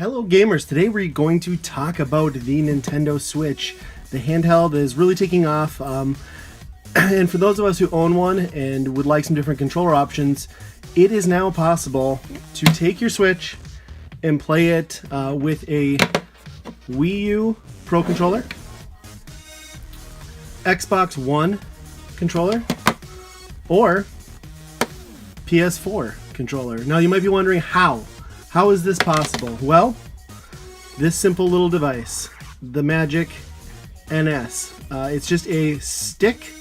Hello gamers, today we're going to talk about the Nintendo Switch. The handheld is really taking off, and for those of us who own one and would like some different controller options, it is now possible to take your Switch and play it with a Wii U Pro controller, Xbox One controller, or PS4 controller. Now you might be wondering how. How is this possible? Well, this simple little device, the Magic NS. It's just a stick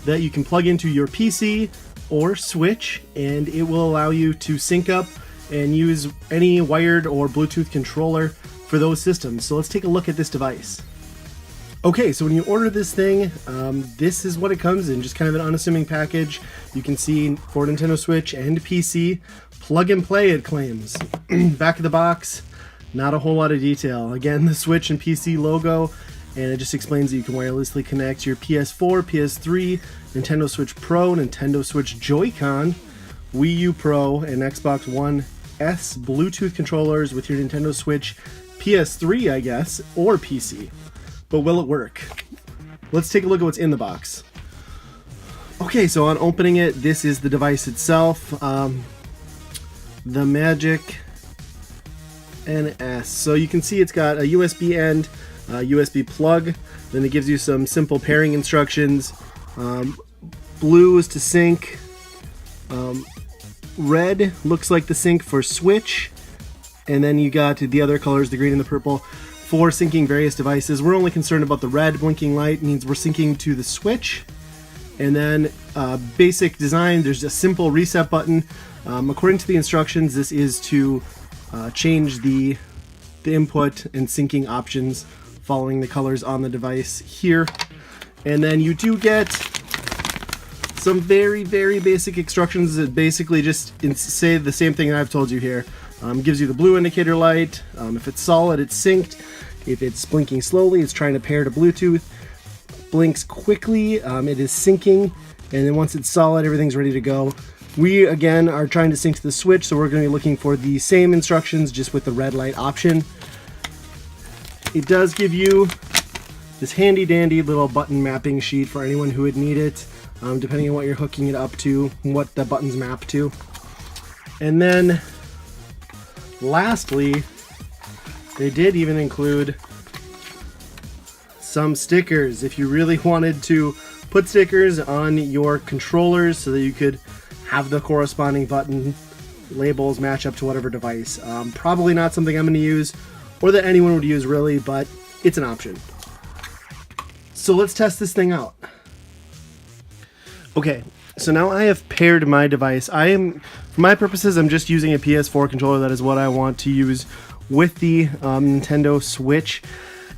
that you can plug into your PC or Switch, and it will allow you to sync up and use any wired or Bluetooth controller for those systems. So let's take a look at this device. Okay, so when you order this thing, this is what it comes in, just kind of an unassuming package. You can see for Nintendo Switch and PC, plug and play it claims. Back of the box, not a whole lot of detail. Again, the Switch and PC logo, and it just explains that you can wirelessly connect your PS4, PS3, Nintendo Switch Pro, Nintendo Switch Joy-Con, Wii U Pro, and Xbox One S Bluetooth controllers with your Nintendo Switch PS3, I guess, or PC. But will it work? Let's take a look at what's in the box. Okay, so on opening it, this is the device itself. The Magic NS. So you can see it's got a USB end, a USB plug, then it gives you some simple pairing instructions. Blue is to sync. Red looks like the sync for Switch, and then you got the other colors, the green and the purple, for syncing various devices. We're only concerned about the red blinking light, means we're syncing to the Switch. And then basic design, there's a simple reset button. According to the instructions, this is to change the input and syncing options following the colors on the device here. And then you do get some very, very basic instructions that basically just say the same thing I've told you here. Gives you the blue indicator light. If it's solid, it's synced. If it's blinking slowly, it's trying to pair to Bluetooth. Blinks quickly, it is syncing, and then once it's solid, everything's ready to go. We again are trying to sync to the Switch, so we're going to be looking for the same instructions just with the red light option. It does give you this handy dandy little button mapping sheet for anyone who would need it, depending on what you're hooking it up to and what the buttons map to. And then lastly, they did even include some stickers if you really wanted to put stickers on your controllers so that you could have the corresponding button labels match up to whatever device. Probably not something I'm going to use or that anyone would use really, but it's an option. So let's test this thing out. Okay, so now I have paired my device. For my purposes, I'm just using a PS4 controller. That is what I want to use with the Nintendo Switch.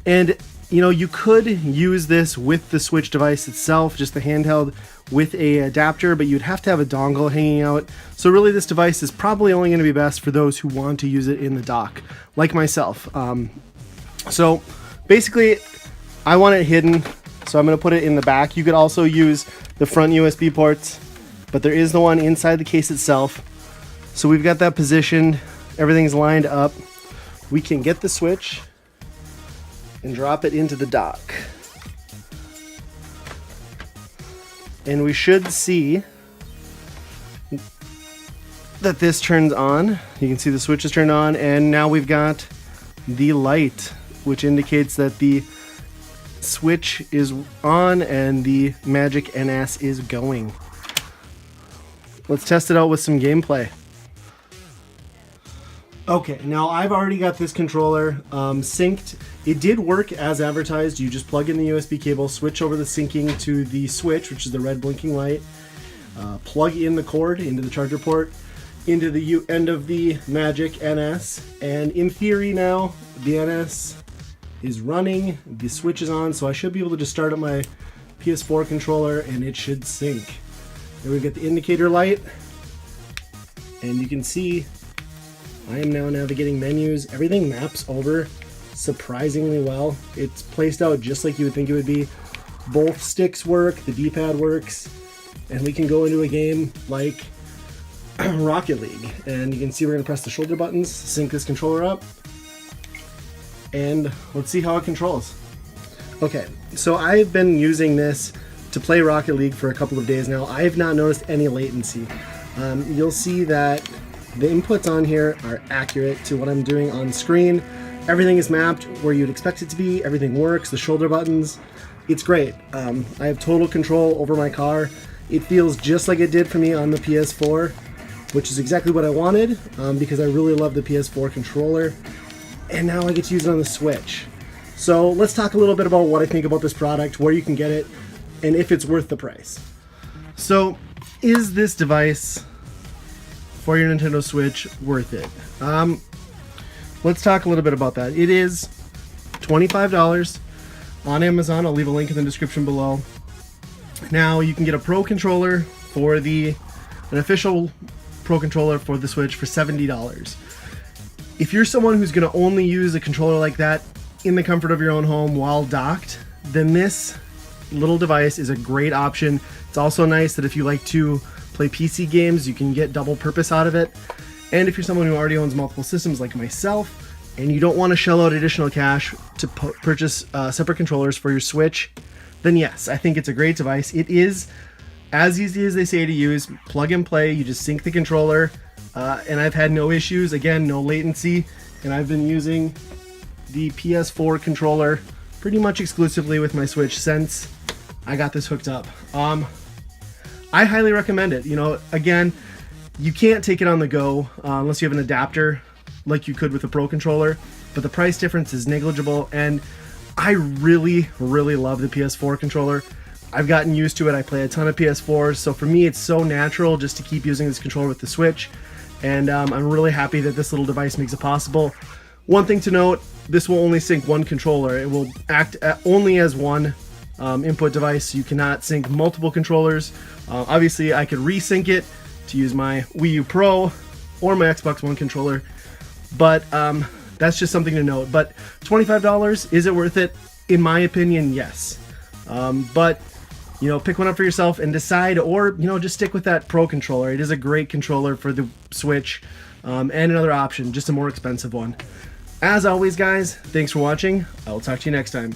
And you know, you could use this with the Switch device itself, just the handheld with a adapter, but you'd have to have a dongle hanging out. So really this device is probably only going to be best for those who want to use it in the dock, like myself. So basically, I want it hidden, so I'm going to put it in the back. You could also use the front USB ports, but there is the one inside the case itself. So we've got that positioned, everything's lined up. We can get the Switch and drop it into the dock. And we should see that this turns on. You can see the Switch is turned on, and now we've got the light, which indicates that the Switch is on and the Magic NS is going. Let's test it out with some gameplay. Okay, now I've already got this controller synced. It did work as advertised. You just plug in the USB cable, switch over the syncing to the Switch, which is the red blinking light, plug in the cord into the charger port, into the end of the Magic NS, and in theory now, the NS is running, the Switch is on, so I should be able to just start up my PS4 controller and it should sync. There we get the indicator light, and you can see I am now navigating menus. Everything maps over surprisingly well. It's placed out just like you would think it would be. Both sticks work, the D-pad works, and we can go into a game like Rocket League. And you can see we're going to press the shoulder buttons, sync this controller up, and let's see how it controls. Okay, so I've been using this to play Rocket League for a couple of days now. I have not noticed any latency. You'll see that the inputs on here are accurate to what I'm doing on screen. Everything is mapped where you'd expect it to be. Everything works, the shoulder buttons. It's great. I have total control over my car. It feels just like it did for me on the PS4, which is exactly what I wanted because I really love the PS4 controller. And now I get to use it on the Switch. So let's talk a little bit about what I think about this product, where you can get it, and if it's worth the price. So, is this device for your Nintendo Switch worth it? Let's talk a little bit about that. It is $25 on Amazon. I'll leave a link in the description below. Now you can get a Pro controller for an official Pro controller for the Switch for $70. If you're someone who's going to only use a controller like that in the comfort of your own home while docked, then this little device is a great option. It's also nice that if you like to play PC games, you can get double purpose out of it. And if you're someone who already owns multiple systems like myself, and you don't want to shell out additional cash to purchase separate controllers for your Switch, then yes, I think it's a great device. It is as easy as they say to use. Plug and play, you just sync the controller, and I've had no issues. Again, no latency, and I've been using the PS4 controller pretty much exclusively with my Switch since I got this hooked up. I highly recommend it. You know, again, you can't take it on the go unless you have an adapter like you could with a Pro controller, but the price difference is negligible, and I really, really love the PS4 controller. I've gotten used to it. I play a ton of PS4s, so for me it's so natural just to keep using this controller with the Switch, and I'm really happy that this little device makes it possible. One thing to note, this will only sync one controller. It will act only as one input device. You cannot sync multiple controllers. Obviously, I could resync it to use my Wii U Pro or my Xbox One controller, but that's just something to note. But $25, is it worth it? In my opinion, yes. But you know, pick one up for yourself and decide, or you know, just stick with that Pro controller. It is a great controller for the Switch, and another option, just a more expensive one. As always, guys, thanks for watching. I will talk to you next time.